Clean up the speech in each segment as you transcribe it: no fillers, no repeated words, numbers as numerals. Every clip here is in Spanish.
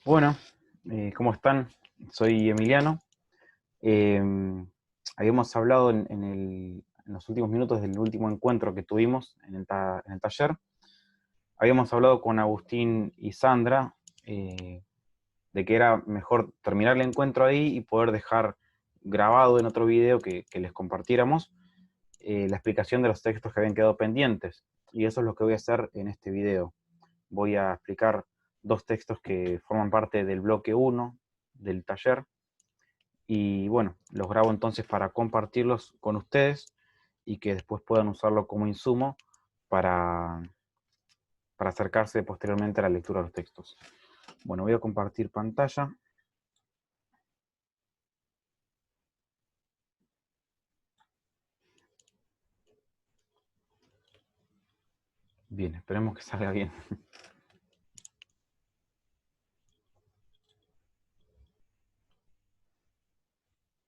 Bueno, ¿cómo están? Soy Emiliano. Eh, Habíamos hablado en los últimos minutos del último encuentro que tuvimos en el taller. Habíamos hablado con Agustín y Sandra de que era mejor terminar el encuentro ahí y poder dejar grabado en otro video que les compartiéramos la explicación de los textos que habían quedado pendientes. Y eso es lo que voy a hacer en este video. Voy a explicar dos textos que forman parte del bloque 1 del taller. Y bueno, los grabo entonces para compartirlos con ustedes y que después puedan usarlo como insumo para, para acercarse posteriormente a la lectura de los textos. Bueno, voy a compartir pantalla. Bien, esperemos que salga bien.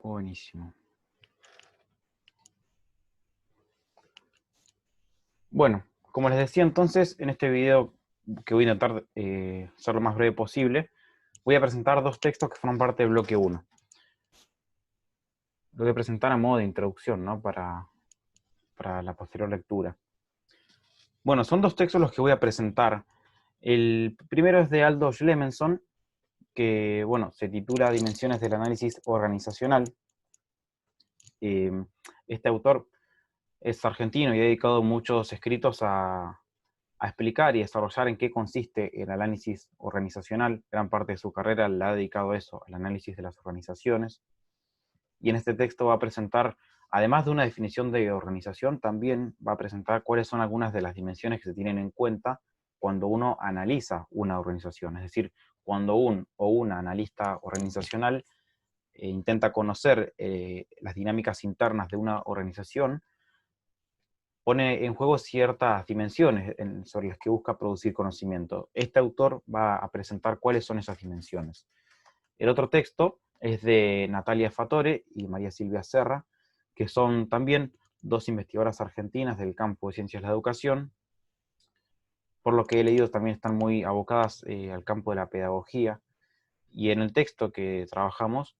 Buenísimo. Bueno, como les decía entonces, en este video que voy a intentar ser lo más breve posible, voy a presentar dos textos que forman parte del bloque 1. Lo voy a presentar a modo de introducción, ¿no? Para la posterior lectura. Bueno, son dos textos los que voy a presentar. El primero es de Aldo Schlemenson, que bueno, se titula Dimensiones del análisis organizacional. Este autor es argentino y ha dedicado muchos escritos a explicar y desarrollar en qué consiste el análisis organizacional. Gran parte de su carrera la ha dedicado a eso, al análisis de las organizaciones. Y en este texto va a presentar, además de una definición de organización, también va a presentar cuáles son algunas de las dimensiones que se tienen en cuenta cuando uno analiza una organización. Es decir, cuando un o una analista organizacional intenta conocer las dinámicas internas de una organización, pone en juego ciertas dimensiones sobre las que busca producir conocimiento. Este autor va a presentar cuáles son esas dimensiones. El otro texto es de Natalia Fatore y María Silvia Serra, que son también dos investigadoras argentinas del campo de ciencias de la educación. Por lo que he leído, también están muy abocadas al campo de la pedagogía. Y en el texto que trabajamos,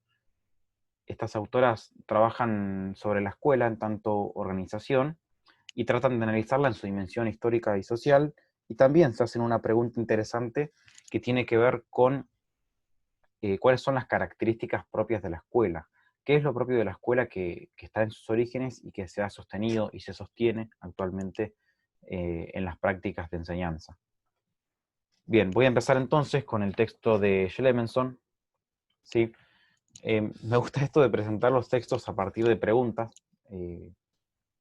estas autoras trabajan sobre la escuela en tanto organización y tratan de analizarla en su dimensión histórica y social, y también se hacen una pregunta interesante que tiene que ver con cuáles son las características propias de la escuela, qué es lo propio de la escuela que está en sus orígenes y que se ha sostenido y se sostiene actualmente en las prácticas de enseñanza. Bien, voy a empezar entonces con el texto de Schlemenson. ¿Sí? Me gusta esto de presentar los textos a partir de preguntas,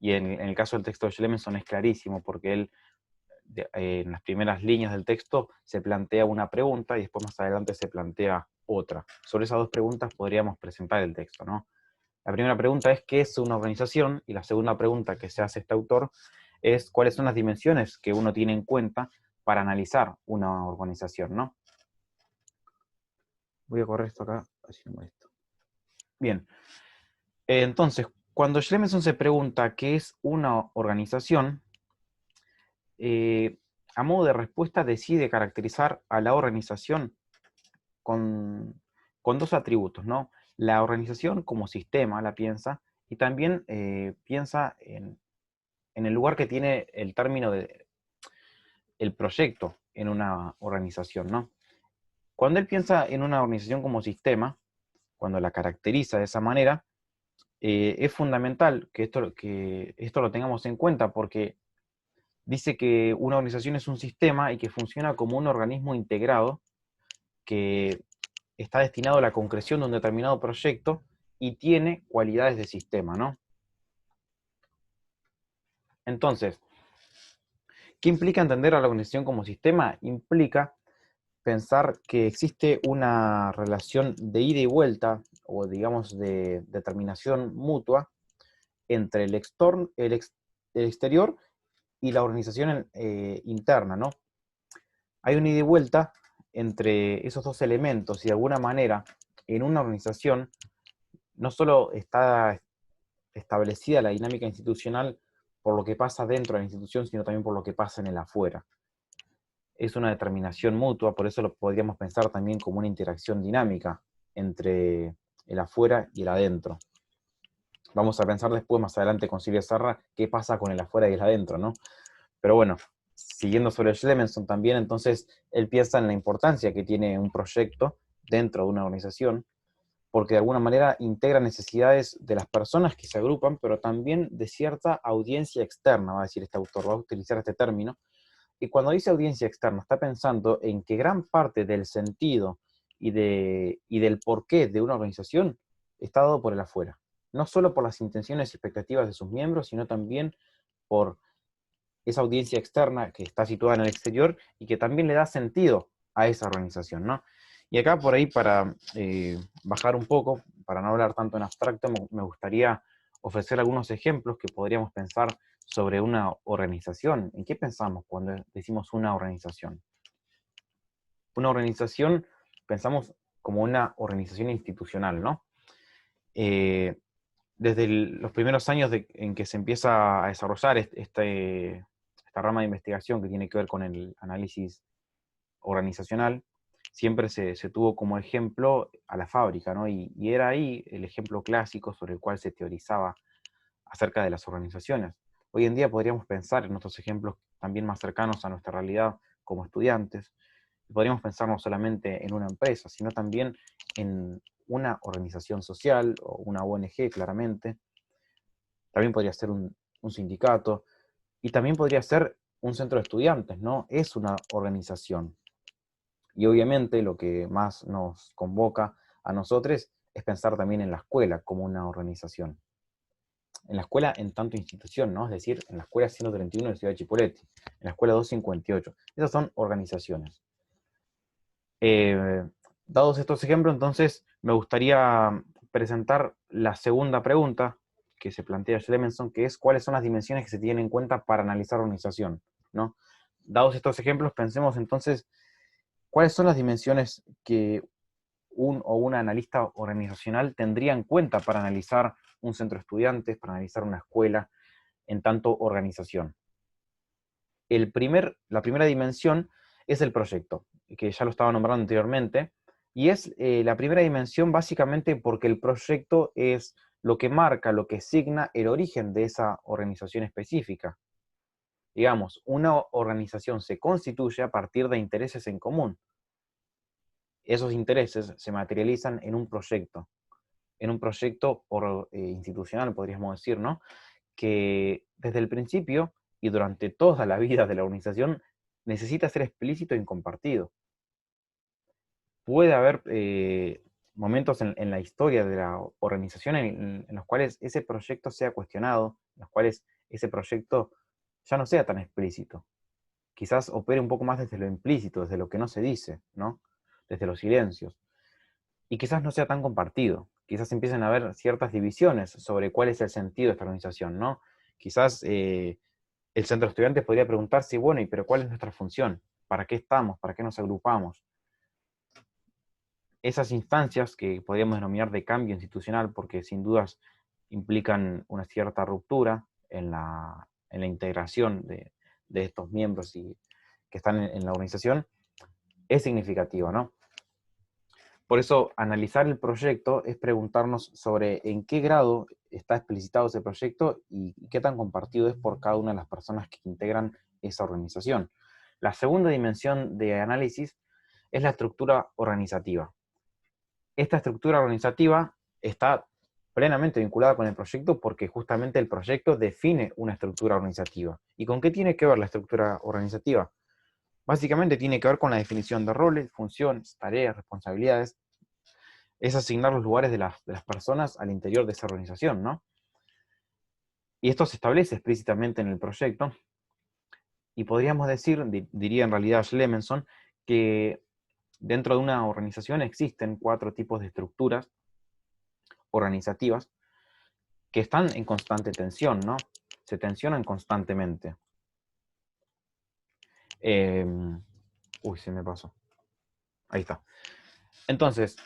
y en el caso del texto de Schlemenson es clarísimo, porque él en las primeras líneas del texto se plantea una pregunta y después más adelante se plantea otra. Sobre esas dos preguntas podríamos presentar el texto, ¿no? La primera pregunta es ¿qué es una organización? Y la segunda pregunta que se hace este autor es ¿cuáles son las dimensiones que uno tiene en cuenta para analizar una organización, ¿no? Voy a correr esto acá, así no molesto. Bien, entonces, cuando Schlemenson se pregunta qué es una organización, eh, a modo de respuesta decide caracterizar a la organización con, con dos atributos, ¿no? La organización como sistema la piensa, y también piensa en el lugar que tiene el término de el proyecto en una organización, ¿no? Cuando él piensa en una organización como sistema, cuando la caracteriza de esa manera, es fundamental que esto lo tengamos en cuenta, porque dice que una organización es un sistema y que funciona como un organismo integrado que está destinado a la concreción de un determinado proyecto y tiene cualidades de sistema, ¿no? Entonces, ¿qué implica entender a la organización como sistema? Implica pensar que existe una relación de ida y vuelta, o digamos de determinación mutua, entre el exterior y la organización interna, ¿no? Hay un ida y vuelta entre esos dos elementos, y de alguna manera, en una organización, no solo está establecida la dinámica institucional por lo que pasa dentro de la institución, sino también por lo que pasa en el afuera. es una determinación mutua, por eso lo podríamos pensar también como una interacción dinámica entre el afuera y el adentro. Vamos a pensar después, más adelante, con Silvia Sarra, qué pasa con el afuera y el adentro, ¿no? Pero bueno, siguiendo sobre Schlemenson también, entonces, él piensa en la importancia que tiene un proyecto dentro de una organización, porque de alguna manera integra necesidades de las personas que se agrupan, pero también de cierta audiencia externa, va a decir este autor, va a utilizar este término. Y cuando dice audiencia externa, está pensando en que gran parte del sentido y del porqué de una organización está dado por el afuera. No solo por las intenciones y expectativas de sus miembros, sino también por esa audiencia externa que está situada en el exterior y que también le da sentido a esa organización, ¿no? Y acá por ahí, para bajar un poco, para no hablar tanto en abstracto, me gustaría ofrecer algunos ejemplos que podríamos pensar sobre una organización. ¿En qué pensamos cuando decimos una organización? Una organización, pensamos como una organización institucional, ¿no? Eh, Desde los primeros años en que se empieza a desarrollar esta rama de investigación que tiene que ver con el análisis organizacional, siempre se tuvo como ejemplo a la fábrica, ¿no? Y era ahí el ejemplo clásico sobre el cual se teorizaba acerca de las organizaciones. Hoy en día podríamos pensar en otros ejemplos también más cercanos a nuestra realidad como estudiantes. Podríamos pensar no solamente en una empresa, sino también en una organización social o una ONG, claramente. También podría ser un sindicato, y también podría ser un centro de estudiantes, ¿no? Es una organización. Y obviamente lo que más nos convoca a nosotros es pensar también en la escuela como una organización. En la escuela en tanto institución, ¿no? Es decir, en la escuela 131 de Ciudad de Chipoleti, en la escuela 258. Esas son organizaciones. Dados estos ejemplos, entonces me gustaría presentar la segunda pregunta que se plantea Schlemenson, que es cuáles son las dimensiones que se tienen en cuenta para analizar organización, ¿no? Dados estos ejemplos, pensemos entonces cuáles son las dimensiones que un o una analista organizacional tendría en cuenta para analizar un centro de estudiantes, para analizar una escuela, en tanto organización. La primera dimensión es el proyecto, que ya lo estaba nombrando anteriormente, y es la primera dimensión básicamente porque el proyecto es lo que marca, lo que signa el origen de esa organización específica. Digamos, una organización se constituye a partir de intereses en común. Esos intereses se materializan en un proyecto institucional, podríamos decir, ¿no? Que desde el principio y durante toda la vida de la organización necesita ser explícito y compartido. Puede haber momentos en la historia de la organización en los cuales ese proyecto sea cuestionado, en los cuales ese proyecto ya no sea tan explícito. Quizás opere un poco más desde lo implícito, desde lo que no se dice, ¿no? Desde los silencios. Y quizás no sea tan compartido. Quizás empiecen a haber ciertas divisiones sobre cuál es el sentido de esta organización, ¿no? Quizás el centro de estudiantes podría preguntarse, bueno, pero ¿cuál es nuestra función? ¿Para qué estamos? ¿Para qué nos agrupamos? Esas instancias que podríamos denominar de cambio institucional, porque sin dudas implican una cierta ruptura en la integración de estos miembros que están en la organización, es significativa, ¿no? Por eso, analizar el proyecto es preguntarnos sobre en qué grado está explicitado ese proyecto y qué tan compartido es por cada una de las personas que integran esa organización. La segunda dimensión de análisis es la estructura organizativa. Esta estructura organizativa está plenamente vinculada con el proyecto porque justamente el proyecto define una estructura organizativa. ¿Y con qué tiene que ver la estructura organizativa? Básicamente tiene que ver con la definición de roles, funciones, tareas, responsabilidades. Es asignar los lugares de las personas al interior de esa organización, ¿no? Y esto se establece explícitamente en el proyecto, y podríamos decir, diría en realidad Schlemenson, que dentro de una organización existen 4 tipos de estructuras organizativas que están en constante tensión, ¿no? Se tensionan constantemente. Se me pasó. Ahí está. Entonces,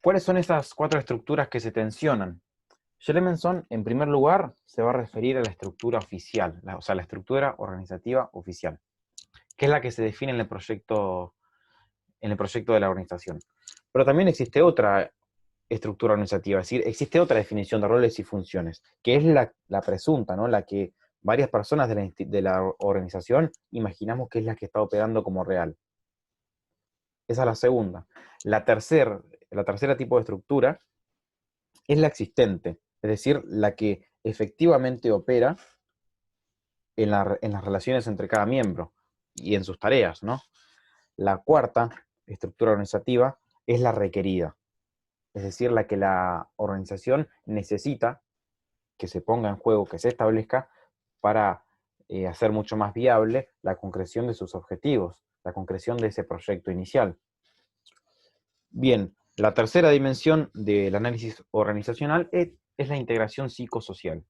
¿cuáles son esas 4 estructuras que se tensionan? Schlemenson, en primer lugar, se va a referir a la estructura oficial, o sea, la estructura organizativa oficial, que es la que se define en el proyecto de la organización. Pero también existe otra estructura organizativa, es decir, existe otra definición de roles y funciones, que es la presunta, ¿no? La que varias personas de la organización imaginamos que es la que está operando como real. Esa es la segunda. La tercera tipo de estructura es la existente, es decir, la que efectivamente opera en las relaciones entre cada miembro y en sus tareas, ¿no? La cuarta estructura organizativa es la requerida, es decir, la que la organización necesita que se ponga en juego, que se establezca para hacer mucho más viable la concreción de sus objetivos, la concreción de ese proyecto inicial. Bien, la tercera dimensión del análisis organizacional es la integración psicosocial.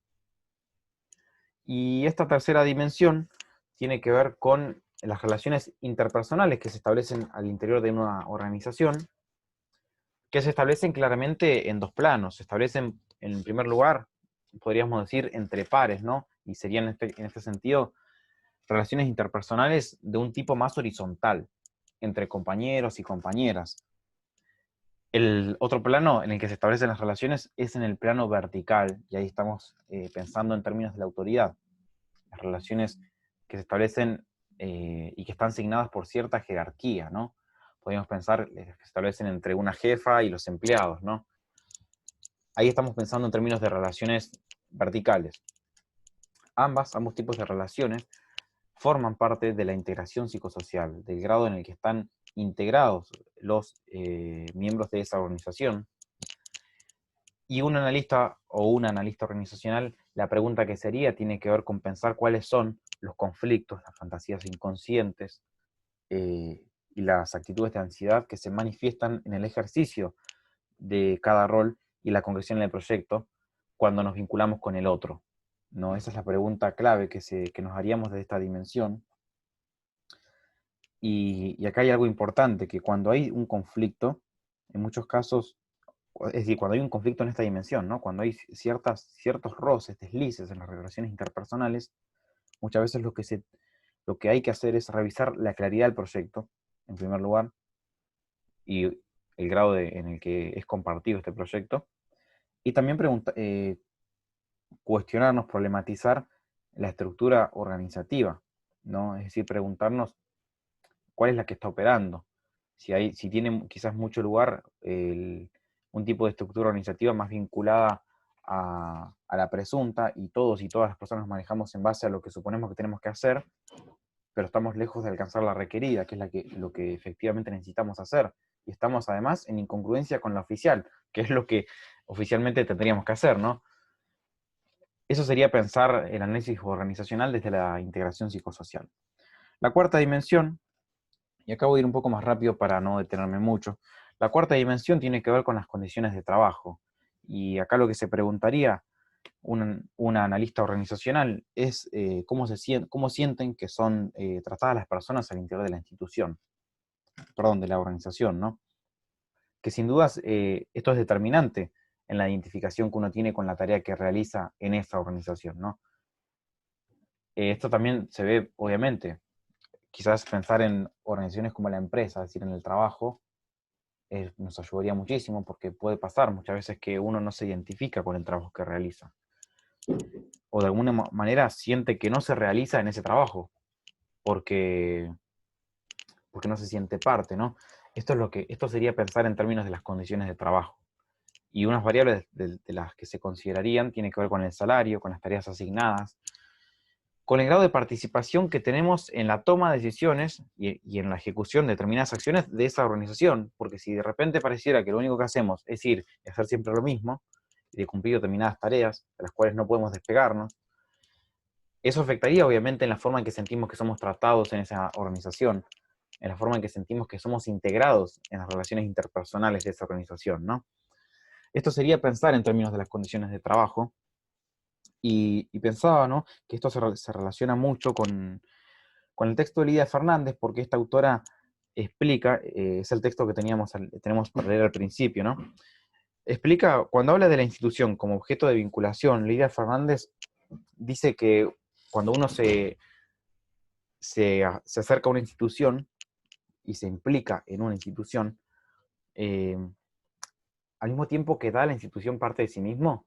Y esta tercera dimensión tiene que ver con las relaciones interpersonales que se establecen al interior de una organización, que se establecen claramente en dos planos. Se establecen, en primer lugar, podríamos decir, entre pares, ¿no? Y serían en este sentido relaciones interpersonales de un tipo más horizontal, entre compañeros y compañeras. El otro plano en el que se establecen las relaciones es en el plano vertical, y ahí estamos pensando en términos de la autoridad. Las relaciones que se establecen y que están asignadas por cierta jerarquía, ¿no? Podríamos pensar que se establecen entre una jefa y los empleados, ¿no? Ahí estamos pensando en términos de relaciones verticales. Ambos tipos de relaciones forman parte de la integración psicosocial, del grado en el que están integrados los miembros de esa organización. Y un analista o una analista organizacional, la pregunta que sería tiene que ver con pensar cuáles son los conflictos, las fantasías inconscientes y las actitudes de ansiedad que se manifiestan en el ejercicio de cada rol y la concreción en el proyecto cuando nos vinculamos con el otro, ¿no? Esa es la pregunta clave que nos haríamos de esta dimensión. Y acá hay algo importante, que cuando hay un conflicto, en muchos casos, es decir, cuando hay un conflicto en esta dimensión, ¿no? Cuando hay ciertos roces, deslices en las relaciones interpersonales, muchas veces lo que hay que hacer es revisar la claridad del proyecto, en primer lugar, y el grado en el que es compartido este proyecto, y también cuestionarnos, problematizar la estructura organizativa, ¿no? Es decir, preguntarnos cuál es la que está operando. Si tiene quizás mucho lugar un tipo de estructura organizativa más vinculada a la presunta, y todos y todas las personas nos manejamos en base a lo que suponemos que tenemos que hacer, pero estamos lejos de alcanzar la requerida, que es lo que efectivamente necesitamos hacer. Y estamos además en incongruencia con la oficial, que es lo que oficialmente tendríamos que hacer, ¿no? Eso sería pensar el análisis organizacional desde la integración psicosocial. La cuarta dimensión, y acá voy a ir un poco más rápido para no detenerme mucho, la cuarta dimensión tiene que ver con las condiciones de trabajo. Y acá lo que se preguntaría una analista organizacional es cómo sienten que son tratadas las personas al interior de la institución, perdón, de la organización, ¿no? Que sin dudas esto es determinante en la identificación que uno tiene con la tarea que realiza en esa organización, ¿no? Esto también se ve, obviamente, quizás pensar en organizaciones como la empresa, es decir, en el trabajo, nos ayudaría muchísimo, porque puede pasar muchas veces que uno no se identifica con el trabajo que realiza, o de alguna manera siente que no se realiza en ese trabajo, porque, porque no se siente parte, ¿no? Esto sería pensar en términos de las condiciones de trabajo. Y unas variables de las que se considerarían tienen que ver con el salario, con las tareas asignadas, con el grado de participación que tenemos en la toma de decisiones y en la ejecución de determinadas acciones de esa organización. Porque si de repente pareciera que lo único que hacemos es ir y hacer siempre lo mismo, y de cumplir determinadas tareas de las cuales no podemos despegarnos, eso afectaría obviamente en la forma en que sentimos que somos tratados en esa organización, en la forma en que sentimos que somos integrados en las relaciones interpersonales de esa organización, ¿no? Esto sería pensar en términos de las condiciones de trabajo, y pensaba, ¿no?, que esto se relaciona mucho con el texto de Lidia Fernández, porque esta autora explica, es el texto que tenemos para leer al principio, ¿no? Explica, cuando habla de la institución como objeto de vinculación, Lidia Fernández dice que cuando uno se acerca a una institución y se implica en una institución, al mismo tiempo que da a la institución parte de sí mismo,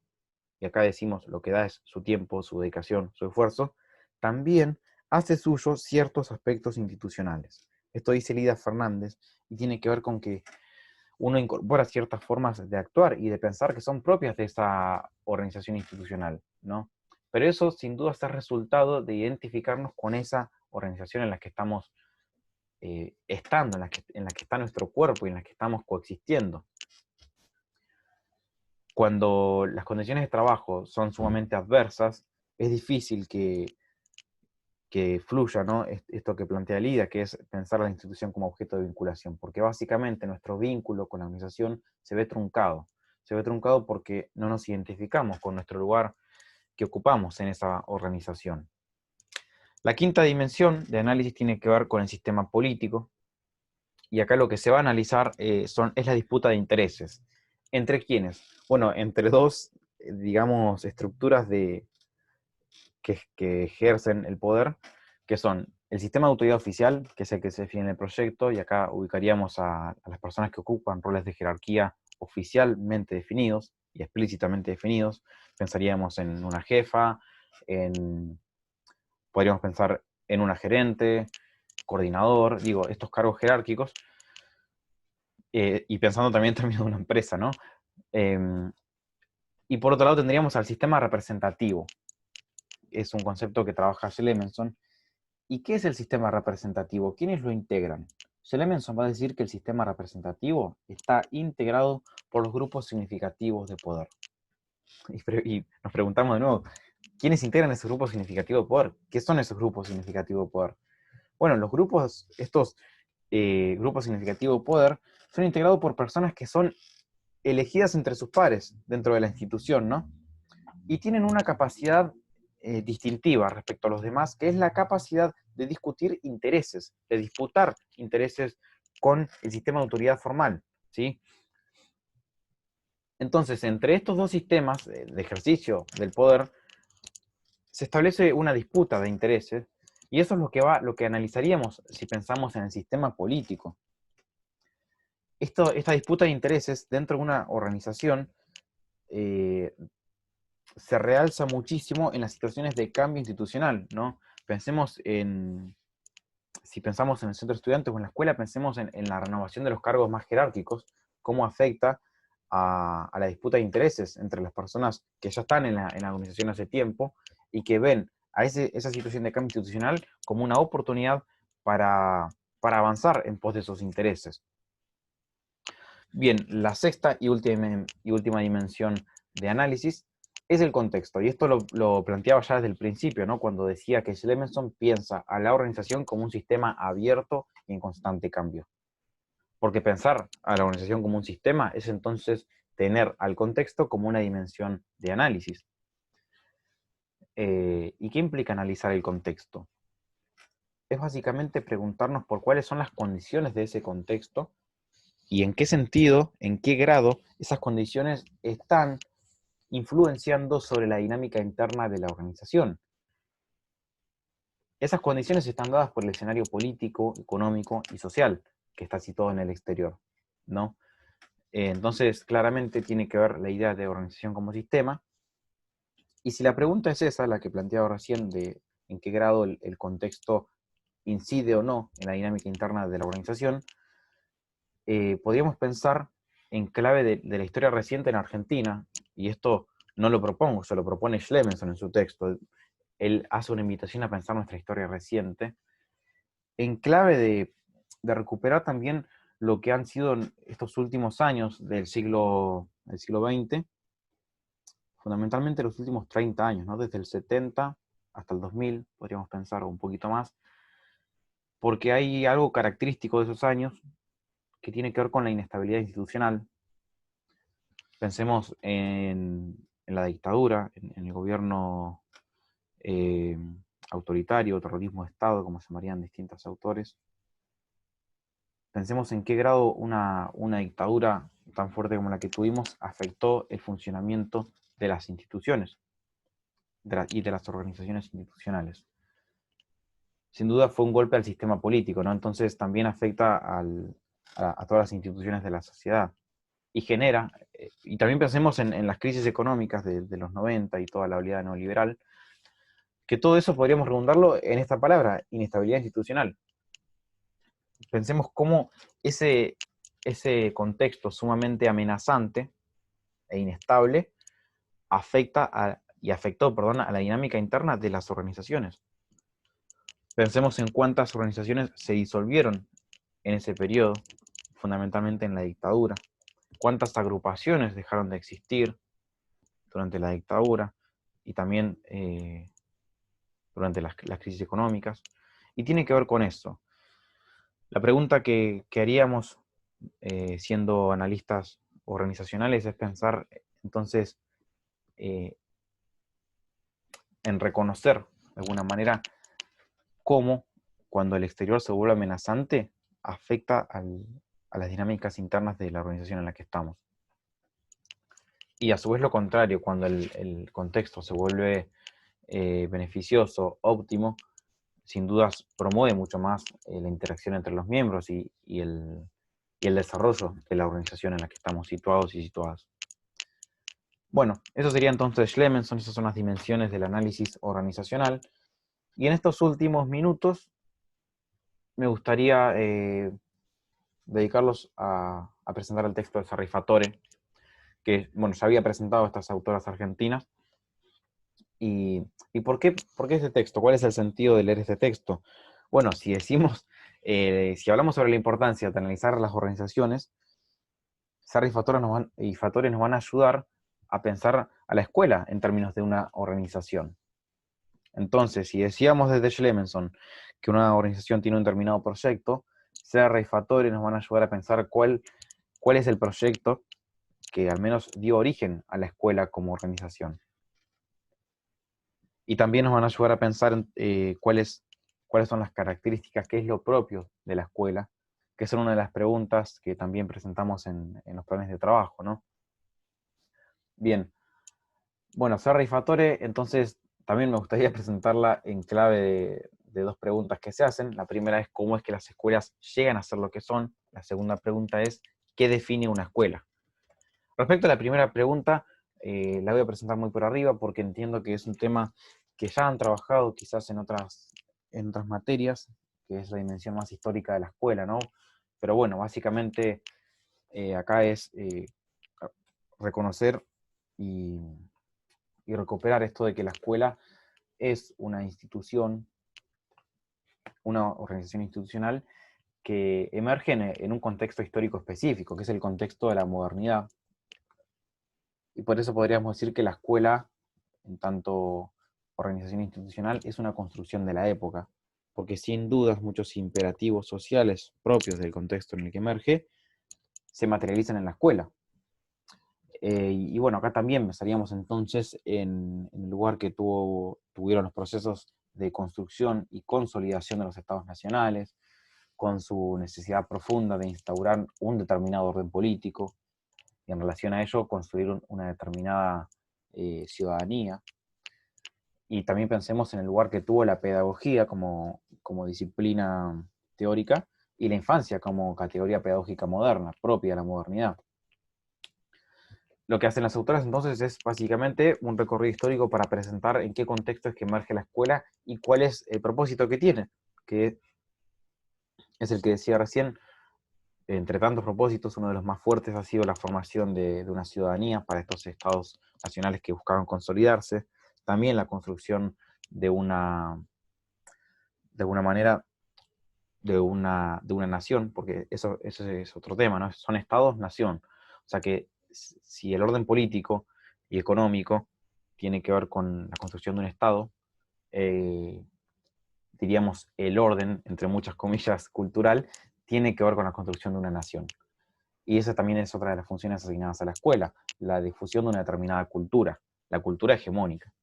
y acá decimos lo que da es su tiempo, su dedicación, su esfuerzo, también hace suyo ciertos aspectos institucionales. Esto dice Lida Fernández y tiene que ver con que uno incorpora ciertas formas de actuar y de pensar que son propias de esa organización institucional, ¿no? Pero eso sin duda es el resultado de identificarnos con esa organización en la que estamos estando, en la que está nuestro cuerpo y en la que estamos coexistiendo. Cuando las condiciones de trabajo son sumamente adversas, es difícil que fluya, ¿no? Esto que plantea Lida, que es pensar a la institución como objeto de vinculación, porque básicamente nuestro vínculo con la organización se ve truncado. Se ve truncado porque no nos identificamos con nuestro lugar que ocupamos en esa organización. La quinta dimensión de análisis tiene que ver con el sistema político, y acá lo que se va a analizar es la disputa de intereses. ¿Entre quiénes? Bueno, entre dos, digamos, estructuras que ejercen el poder, que son el sistema de autoridad oficial, que es el que se define en el proyecto, y acá ubicaríamos a las personas que ocupan roles de jerarquía oficialmente definidos y explícitamente definidos. Pensaríamos en una jefa, podríamos pensar en una gerente, coordinador, digo, estos cargos jerárquicos, y pensando también en una empresa, ¿no? Y por otro lado tendríamos al sistema representativo. Es un concepto que trabaja Lemenson. ¿Y qué es el sistema representativo? ¿Quiénes lo integran? Lemenson va a decir que el sistema representativo está integrado por los grupos significativos de poder. Y nos preguntamos de nuevo, ¿quiénes integran esos grupos significativos de poder? ¿Qué son esos grupos significativos de poder? Bueno, estos grupos significativos de poder son integrados por personas que son elegidas entre sus pares dentro de la institución, ¿no? Y tienen una capacidad distintiva respecto a los demás, que es la capacidad de discutir intereses, de disputar intereses con el sistema de autoridad formal, ¿sí? Entonces, entre estos dos sistemas de ejercicio del poder, se establece una disputa de intereses, y eso es lo que analizaríamos si pensamos en el sistema político. Esta disputa de intereses dentro de una organización se realza muchísimo en las situaciones de cambio institucional, ¿no? Si pensamos en el centro de estudiantes o en la escuela, pensemos en la renovación de los cargos más jerárquicos, cómo afecta a la disputa de intereses entre las personas que ya están en la organización hace tiempo y que ven a esa situación de cambio institucional como una oportunidad para avanzar en pos de esos intereses. Bien, la sexta y última dimensión de análisis es el contexto, y esto lo planteaba ya desde el principio, ¿no? Cuando decía que Lemenson piensa a la organización como un sistema abierto y en constante cambio. Porque pensar a la organización como un sistema es entonces tener al contexto como una dimensión de análisis. ¿Y qué implica analizar el contexto? Es básicamente preguntarnos por cuáles son las condiciones de ese contexto y en qué sentido, en qué grado esas condiciones están influenciando sobre la dinámica interna de la organización. Esas condiciones están dadas por el escenario político, económico y social que está situado en el exterior, ¿no? Entonces, claramente tiene que ver la idea de organización como sistema. Y si la pregunta es esa, la que planteaba recién, de en qué grado el contexto incide o no en la dinámica interna de la organización, podríamos pensar en clave de la historia reciente en Argentina, y esto no lo propongo, se lo propone Schlemenson en su texto. Él hace una invitación a pensar nuestra historia reciente, en clave de recuperar también lo que han sido estos últimos años del siglo XX, fundamentalmente los últimos 30 años, ¿no? Desde el 70 hasta el 2000, podríamos pensar, o un poquito más, porque hay algo característico de esos años que tiene que ver con la inestabilidad institucional. Pensemos en la dictadura, en el gobierno autoritario, terrorismo de Estado, como se llamarían distintos autores. Pensemos en qué grado una dictadura tan fuerte como la que tuvimos afectó el funcionamiento de las instituciones y de las organizaciones institucionales. sin duda fue un golpe al sistema político, ¿no? Entonces también afecta a todas las instituciones de la sociedad. Y genera, y también pensemos en las crisis económicas de los 90 y toda la oleada neoliberal, que todo eso podríamos redundarlo en esta palabra, inestabilidad institucional. Pensemos cómo ese contexto sumamente amenazante e inestable afectó, perdón, a la dinámica interna de las organizaciones. Pensemos en cuántas organizaciones se disolvieron en ese periodo, fundamentalmente en la dictadura, cuántas agrupaciones dejaron de existir durante la dictadura y también durante las crisis económicas, y tiene que ver con eso. La pregunta que haríamos siendo analistas organizacionales es pensar entonces en reconocer de alguna manera cómo cuando el exterior se vuelve amenazante afecta a las dinámicas internas de la organización en la que estamos. Y a su vez lo contrario, cuando el contexto se vuelve beneficioso, óptimo, sin dudas promueve mucho más la interacción entre los miembros y el desarrollo de la organización en la que estamos situados y situadas. Bueno, eso sería entonces Schlemenson, esas son las dimensiones del análisis organizacional. Y en estos últimos minutos me gustaría dedicarlos a presentar el texto de Sarrifatore, que bueno, ya había presentado a estas autoras argentinas. ¿Y por qué este texto? ¿Cuál es el sentido de leer este texto? Bueno, si decimos, si hablamos sobre la importancia de analizar las organizaciones, Sarri y Fatore nos van a ayudar a pensar a la escuela en términos de una organización. Entonces, si decíamos desde Schlemenson que una organización tiene un determinado proyecto, Sarri y Fatore nos van a ayudar a pensar cuál es el proyecto que al menos dio origen a la escuela como organización. Y también nos van a ayudar a pensar cuáles son las características, qué es lo propio de la escuela, que son una de las preguntas que también presentamos en los planes de trabajo, ¿no? Bien, bueno, Sarri y Fatore, entonces también me gustaría presentarla en clave de dos preguntas que se hacen. La primera es cómo es que las escuelas llegan a ser lo que son. La segunda pregunta es ¿qué define una escuela? Respecto a la primera pregunta, la voy a presentar muy por arriba porque entiendo que es un tema que ya han trabajado quizás en otras materias, que es la dimensión más histórica de la escuela, ¿no? Pero bueno, básicamente acá es reconocer y recuperar esto de que la escuela es una institución, una organización institucional que emerge en un contexto histórico específico, que es el contexto de la modernidad. Y por eso podríamos decir que la escuela, en tanto organización institucional, es una construcción de la época, porque sin dudas muchos imperativos sociales propios del contexto en el que emerge se materializan en la escuela. Y bueno, acá también estaríamos entonces en el lugar que tuvieron los procesos de construcción y consolidación de los estados nacionales, con su necesidad profunda de instaurar un determinado orden político, y en relación a ello construir una determinada ciudadanía. Y también pensemos en el lugar que tuvo la pedagogía como disciplina teórica y la infancia como categoría pedagógica moderna, propia de la modernidad. Lo que hacen las autoras entonces es básicamente un recorrido histórico para presentar en qué contexto es que emerge la escuela y cuál es el propósito que tiene, que es el que decía recién. Entre tantos propósitos, uno de los más fuertes ha sido la formación de una ciudadanía para estos estados nacionales que buscaban consolidarse, también la construcción de una manera de una nación, porque eso es otro tema, ¿no? Son estados-nación. O sea que si el orden político y económico tiene que ver con la construcción de un estado, diríamos el orden, entre muchas comillas, cultural, tiene que ver con la construcción de una nación. Y esa también es otra de las funciones asignadas a la escuela, la difusión de una determinada cultura, la cultura hegemónica.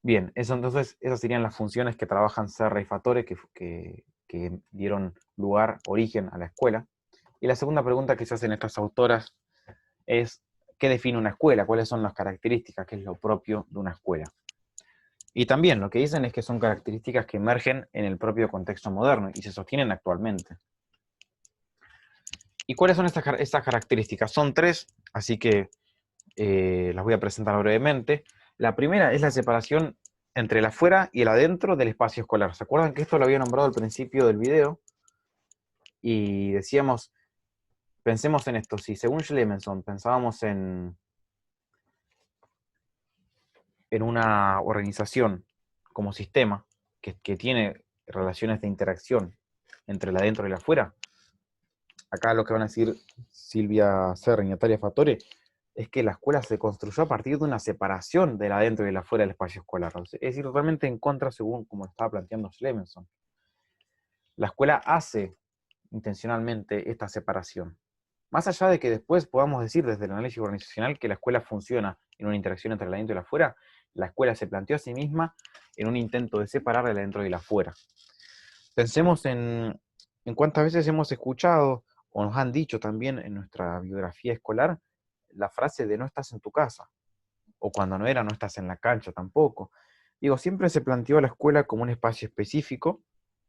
Bien, entonces esas serían las funciones que trabajan Serra y Fatore, que dieron lugar, origen a la escuela. Y la segunda pregunta que se hacen estas autoras es, ¿qué define una escuela? ¿Cuáles son las características? ¿Qué es lo propio de una escuela? Y también lo que dicen es que son características que emergen en el propio contexto moderno y se sostienen actualmente. ¿Y cuáles son estas características? Son tres, así que las voy a presentar brevemente. La primera es la separación entre el afuera y el adentro del espacio escolar. ¿Se acuerdan que esto lo había nombrado al principio del video? Y decíamos, pensemos en esto, si según Schlemenson pensábamos en una organización como sistema que tiene relaciones de interacción entre el adentro y el afuera, acá lo que van a decir Silvia Serra y Natalia Fattore es que la escuela se construyó a partir de una separación del adentro y el afuera del espacio escolar. Es decir, totalmente en contra según como estaba planteando Schlemenson. La escuela hace intencionalmente esta separación. Más allá de que después podamos decir desde el análisis organizacional que la escuela funciona en una interacción entre el adentro y el afuera, la escuela se planteó a sí misma en un intento de separar el adentro y el afuera. Pensemos en cuántas veces hemos escuchado o nos han dicho también en nuestra biografía escolar la frase de no estás en tu casa, o cuando no era no estás en la cancha tampoco. Digo, siempre se planteó la escuela como un espacio específico,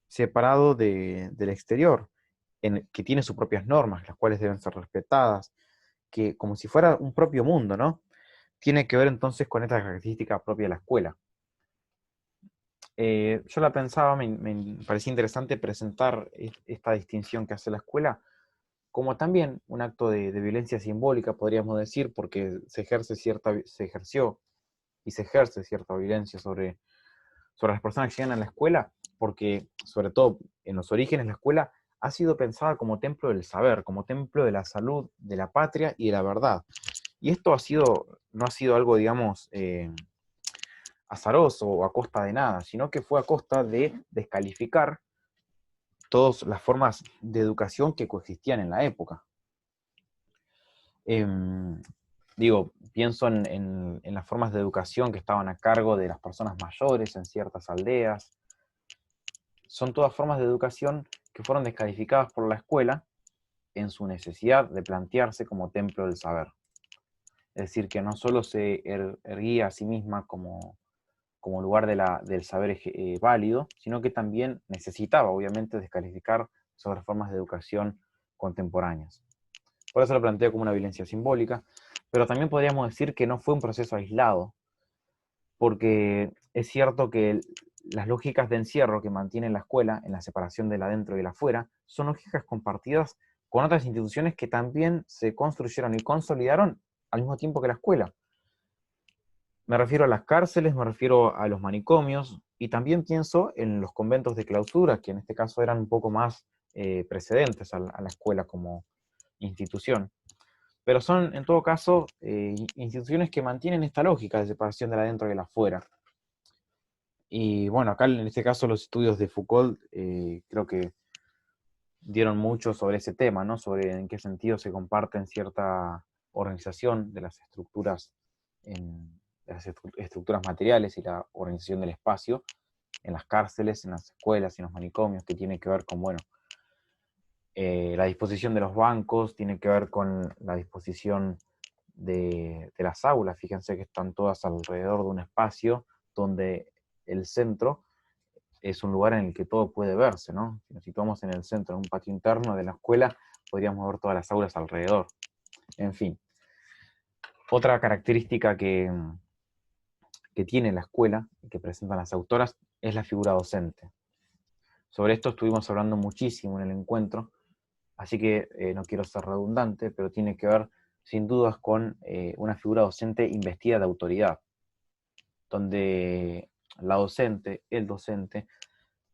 separado del exterior, que tiene sus propias normas, las cuales deben ser respetadas, que como si fuera un propio mundo, ¿no? Tiene que ver entonces con esta característica propia de la escuela. Yo la pensaba, me parecía interesante presentar esta distinción que hace la escuela como también un acto de violencia simbólica, podríamos decir, porque se ejerció y se ejerce cierta violencia sobre las personas que llegan a la escuela, porque sobre todo en los orígenes la escuela ha sido pensada como templo del saber, como templo de la salud, de la patria y de la verdad. Y esto no ha sido algo, digamos, azaroso o a costa de nada, sino que fue a costa de descalificar todas las formas de educación que coexistían en la época. Pienso en las formas de educación que estaban a cargo de las personas mayores en ciertas aldeas. Son todas formas de educación que fueron descalificadas por la escuela en su necesidad de plantearse como templo del saber. Es decir, que no solo se erguía a sí misma como lugar del saber válido, sino que también necesitaba, obviamente, descalificar sobre formas de educación contemporáneas. Por eso lo planteo como una violencia simbólica, pero también podríamos decir que no fue un proceso aislado, porque es cierto que las lógicas de encierro que mantiene la escuela, en la separación del adentro y del afuera, son lógicas compartidas con otras instituciones que también se construyeron y consolidaron al mismo tiempo que la escuela. Me refiero a las cárceles, me refiero a los manicomios, y también pienso en los conventos de clausura, que en este caso eran un poco más precedentes a la escuela como institución. Pero son, en todo caso, instituciones que mantienen esta lógica de separación del adentro y del afuera. Y bueno, acá en este caso los estudios de Foucault creo que dieron mucho sobre ese tema, ¿no? Sobre en qué sentido se comparten cierta organización de las estructuras, de las estructuras materiales y la organización del espacio en las cárceles, en las escuelas y en los manicomios, que tiene que ver con, bueno, la disposición de los bancos, tiene que ver con la disposición de las aulas. Fíjense que están todas alrededor de un espacio donde el centro es un lugar en el que todo puede verse, ¿no? Si nos situamos en el centro, en un patio interno de la escuela, podríamos ver todas las aulas alrededor. En fin. Otra característica que tiene la escuela, y que presentan las autoras, es la figura docente. Sobre esto estuvimos hablando muchísimo en el encuentro, así que no quiero ser redundante, pero tiene que ver sin dudas con una figura docente investida de autoridad, donde la docente, el docente,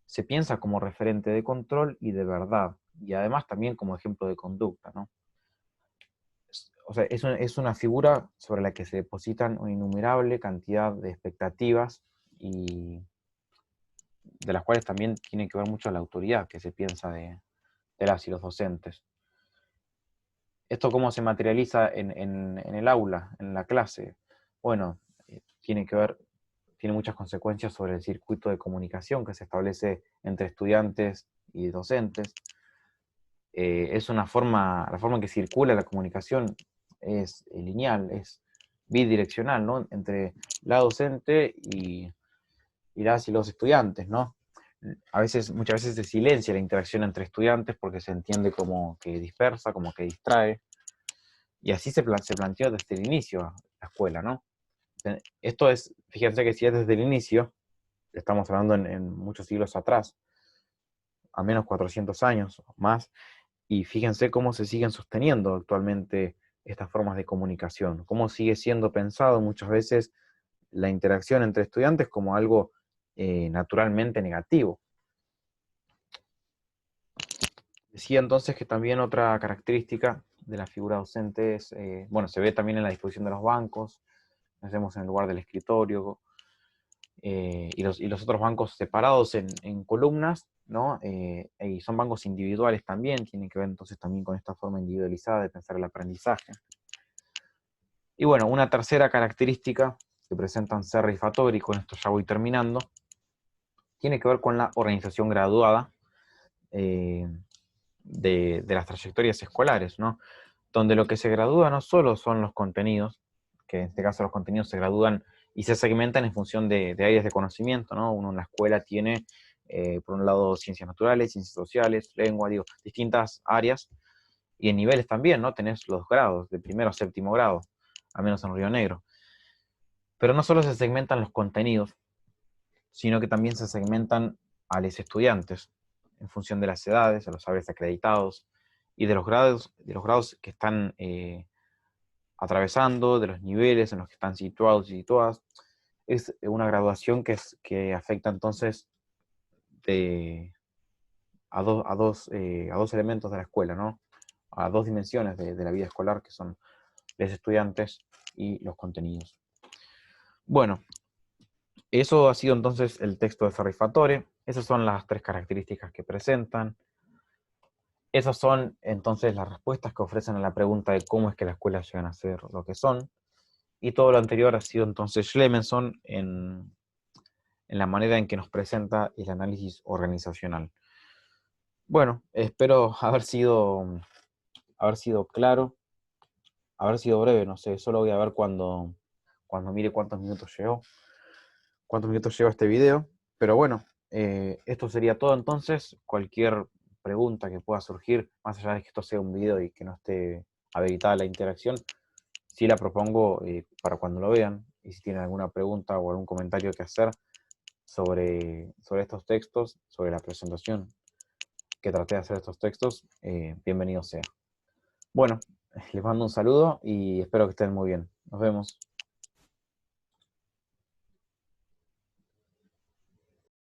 se piensa como referente de control y de verdad, y además también como ejemplo de conducta, ¿no? O sea, es una figura sobre la que se depositan una innumerable cantidad de expectativas y de las cuales también tiene que ver mucho la autoridad que se piensa de las y los docentes. ¿Esto cómo se materializa en el aula, en la clase? Bueno, tiene que ver, tiene muchas consecuencias sobre el circuito de comunicación que se establece entre estudiantes y docentes. Es una forma, la forma en que circula la comunicación es lineal, es bidireccional, ¿no? Entre la docente y los estudiantes, ¿no? Muchas veces se silencia la interacción entre estudiantes porque se entiende como que dispersa, como que distrae, y así se planteó desde el inicio la escuela, ¿no? Esto es, fíjense que si es desde el inicio, estamos hablando en muchos siglos atrás, al menos 400 años o más, y fíjense cómo se siguen sosteniendo actualmente estas formas de comunicación, cómo sigue siendo pensado muchas veces la interacción entre estudiantes como algo naturalmente negativo. Decía entonces que también otra característica de la figura docente es, bueno, se ve también en la disposición de los bancos, hacemos en el lugar del escritorio, y los otros bancos separados en columnas, ¿no? Y son bancos individuales también, tienen que ver entonces también con esta forma individualizada de pensar el aprendizaje. Y bueno, una tercera característica que presentan Serra y Fattori, con esto ya voy terminando, tiene que ver con la organización graduada de las trayectorias escolares, ¿no? Donde lo que se gradúa no solo son los contenidos, que en este caso los contenidos se gradúan y se segmentan en función de áreas de conocimiento, ¿no? Uno en la escuela tiene, por un lado, ciencias naturales, ciencias sociales, lengua, digo, distintas áreas, y en niveles también, ¿no? Tenés los grados, de primero a séptimo grado, al menos en Río Negro. Pero no solo se segmentan los contenidos, sino que también se segmentan a los estudiantes en función de las edades, de los saberes acreditados y de los grados que están atravesando, de los niveles en los que están situados y situadas. Es una graduación que afecta entonces a dos elementos de la escuela, ¿no? A dos dimensiones de la vida escolar, que son los estudiantes y los contenidos. Bueno, eso ha sido entonces el texto de Serra y Fattori. Esas son las tres características que presentan. Esas son entonces las respuestas que ofrecen a la pregunta de cómo es que las escuelas llegan a ser lo que son. Y todo lo anterior ha sido entonces Schlemenson en la manera en que nos presenta el análisis organizacional. Bueno, espero haber sido claro, haber sido breve, no sé, solo voy a ver cuando mire cuántos minutos lleva este video, pero bueno, esto sería todo entonces. Cualquier pregunta que pueda surgir, más allá de que esto sea un video y que no esté habilitada la interacción, sí la propongo para cuando lo vean, y si tienen alguna pregunta o algún comentario que hacer sobre estos textos, sobre la presentación que traté de hacer estos textos, bienvenido sea. Bueno, les mando un saludo y espero que estén muy bien. Nos vemos.